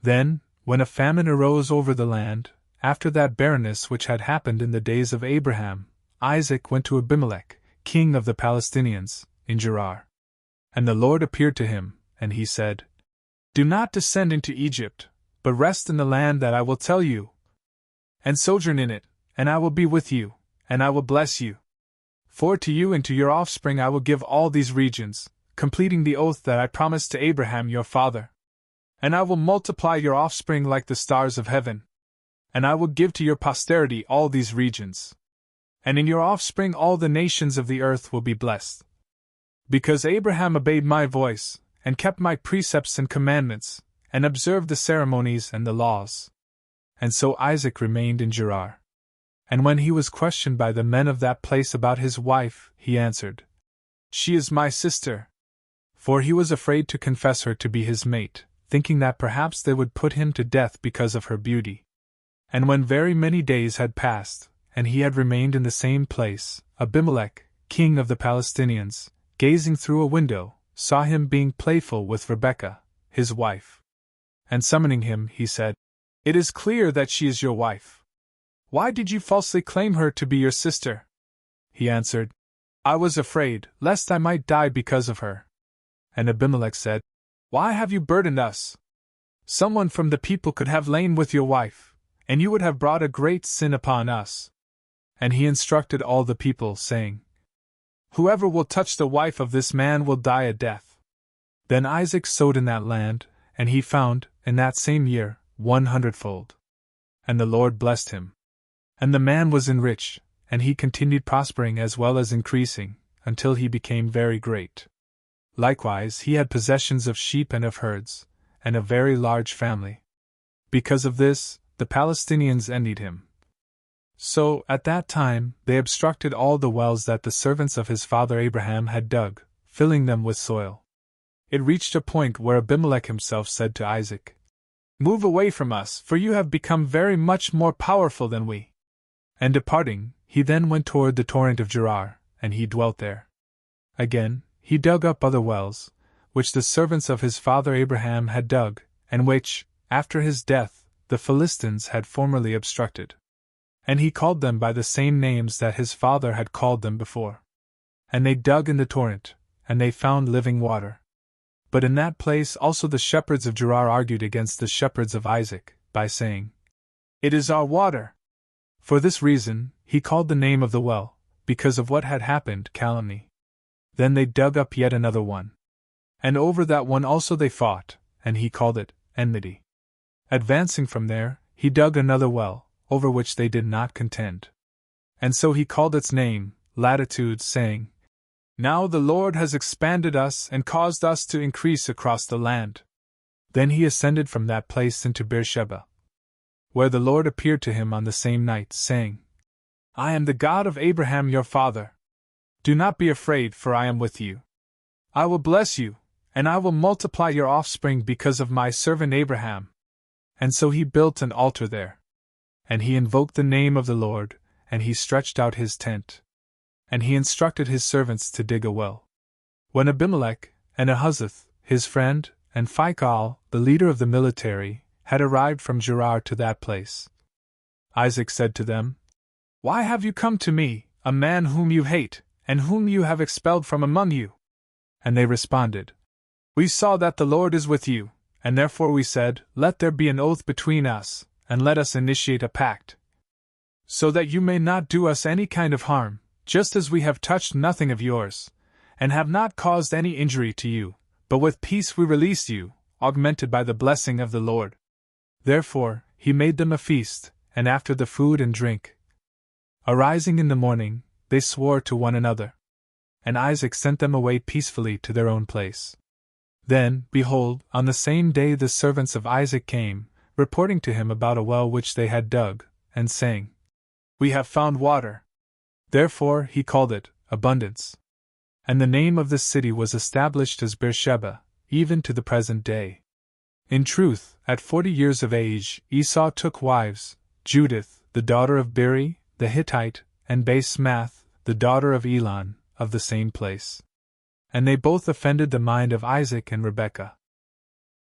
Then, when a famine arose over the land, after that barrenness which had happened in the days of Abraham, Isaac went to Abimelech, king of the Palestinians, in Gerar. And the Lord appeared to him, and he said, Do not descend into Egypt, but rest in the land that I will tell you, and sojourn in it, and I will be with you, and I will bless you. For to you and to your offspring I will give all these regions, completing the oath that I promised to Abraham your father. And I will multiply your offspring like the stars of heaven. And I will give to your posterity all these regions. And in your offspring all the nations of the earth will be blessed. Because Abraham obeyed my voice, and kept my precepts and commandments, and observed the ceremonies and the laws. And so Isaac remained in Gerar. And when he was questioned by the men of that place about his wife, he answered, She is my sister. For he was afraid to confess her to be his mate, thinking that perhaps they would put him to death because of her beauty. And when very many days had passed, and he had remained in the same place, Abimelech, king of the Palestinians, gazing through a window, saw him being playful with Rebekah, his wife. And summoning him, he said, It is clear that she is your wife. Why did you falsely claim her to be your sister? He answered, I was afraid, lest I might die because of her. And Abimelech said, Why have you burdened us? Someone from the people could have lain with your wife, and you would have brought a great sin upon us. And he instructed all the people, saying, Whoever will touch the wife of this man will die a death. Then Isaac sowed in that land, and he found, in that same year, 100-fold. And the Lord blessed him. And the man was enriched, and he continued prospering as well as increasing, until he became very great. Likewise he had possessions of sheep and of herds, and a very large family. Because of this, the Palestinians envied him. So, at that time, they obstructed all the wells that the servants of his father Abraham had dug, filling them with soil. It reached a point where Abimelech himself said to Isaac, Move away from us, for you have become very much more powerful than we. And departing, he then went toward the torrent of Gerar, and he dwelt there. Again, he dug up other wells, which the servants of his father Abraham had dug, and which, after his death, the Philistines had formerly obstructed. And he called them by the same names that his father had called them before. And they dug in the torrent, and they found living water. But in that place also the shepherds of Gerar argued against the shepherds of Isaac, by saying, It is our water. For this reason, he called the name of the well, because of what had happened, calumny. Then they dug up yet another one. And over that one also they fought, and he called it enmity. Advancing from there, he dug another well, over which they did not contend. And so he called its name, Latitude, saying, Now the Lord has expanded us and caused us to increase across the land. Then he ascended from that place into Beersheba, where the Lord appeared to him on the same night, saying, I am the God of Abraham your father. Do not be afraid, for I am with you. I will bless you, and I will multiply your offspring because of my servant Abraham. And so he built an altar there. And he invoked the name of the Lord, and he stretched out his tent. And he instructed his servants to dig a well. When Abimelech, and Ahuzzath, his friend, and Phicol, the leader of the military, had arrived from Gerar to that place, Isaac said to them, Why have you come to me, a man whom you hate, and whom you have expelled from among you? And they responded, We saw that the Lord is with you, and therefore we said, Let there be an oath between us, and let us initiate a pact, so that you may not do us any kind of harm, just as we have touched nothing of yours, and have not caused any injury to you, but with peace we release you, augmented by the blessing of the Lord. Therefore, he made them a feast, and after the food and drink, arising in the morning, they swore to one another. And Isaac sent them away peacefully to their own place. Then, behold, on the same day the servants of Isaac came, reporting to him about a well which they had dug, and saying, We have found water. Therefore he called it Abundance. And the name of the city was established as Beersheba, even to the present day. In truth, at 40 years of age, Esau took wives, Judith, the daughter of Beri, the Hittite, and Basemath, the daughter of Elon, of the same place. And they both offended the mind of Isaac and Rebekah.